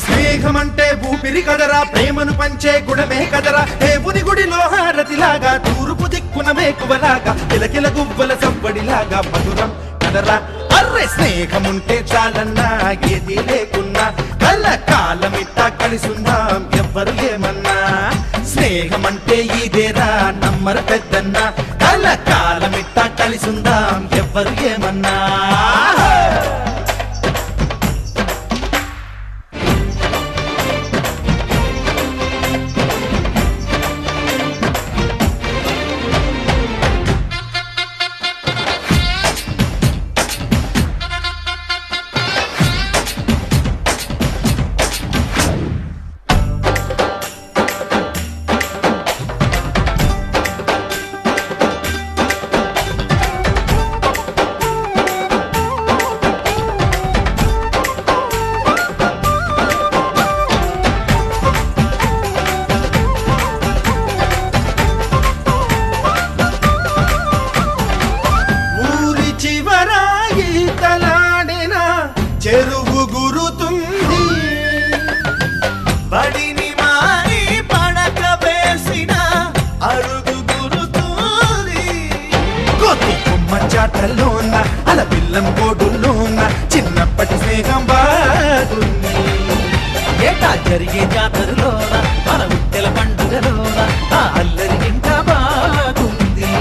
స్నేహమంటే ఊపిరి కదరా, ప్రేమను పంచే గుణమే కదరా. దేవుని గుడిలో హారతిలాగా, తూర్పు దిక్కున మేకువలాగా, కిలకిల గువ్వల సంబడిలాగా మధురం కదరా. అర్రే స్నేహముంటే చాలన్నా, ఏది లేకున్నా కల కాలమిట్టా కలిసుందాం ఎవ్వరు ఏమన్నా. స్నేహమంటే ఇదేరా నమ్మరు పెద్దన్నా, కల కాలమిట్టా కలిసుందాం ఎవ్వరు ఏమన్నా. చెరువు గురుతుంది, బడిని మారి పడక వేసిన అడుగు గురుతుంది. కొత్త కొమ్మ చాటల్లోన అల పిల్లం కోడుల్లోన చిన్నప్పటి స్నేహం బాగుంది. ఏటా జరిగే జాతరలోన మన ఉత్తెల పండుగలోన ఆ అల్లరి ఇంకా బాగుంది.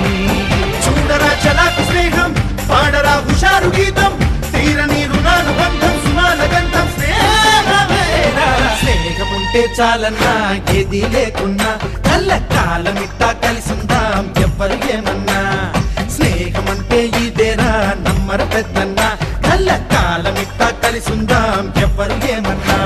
చూడరా చలాకి స్నేహం, పాడరా హుషారు గీతం, తీరని రుణానుబంధం సుమాల గంధం స్నేహమేరా. స్నేహముంటే చాలన్నా, ఏది లేకున్నా కళ్ళ కాలమిట్టా కలిసుందాం ఎవ్వరు ఏమన్నా. స్నేహమంటే ఇదేరా నమ్మరు పెద్దన్నా, కళ్ళ కాలమిట్టా కలిసుందాం ఎవ్వరు ఏమన్నా.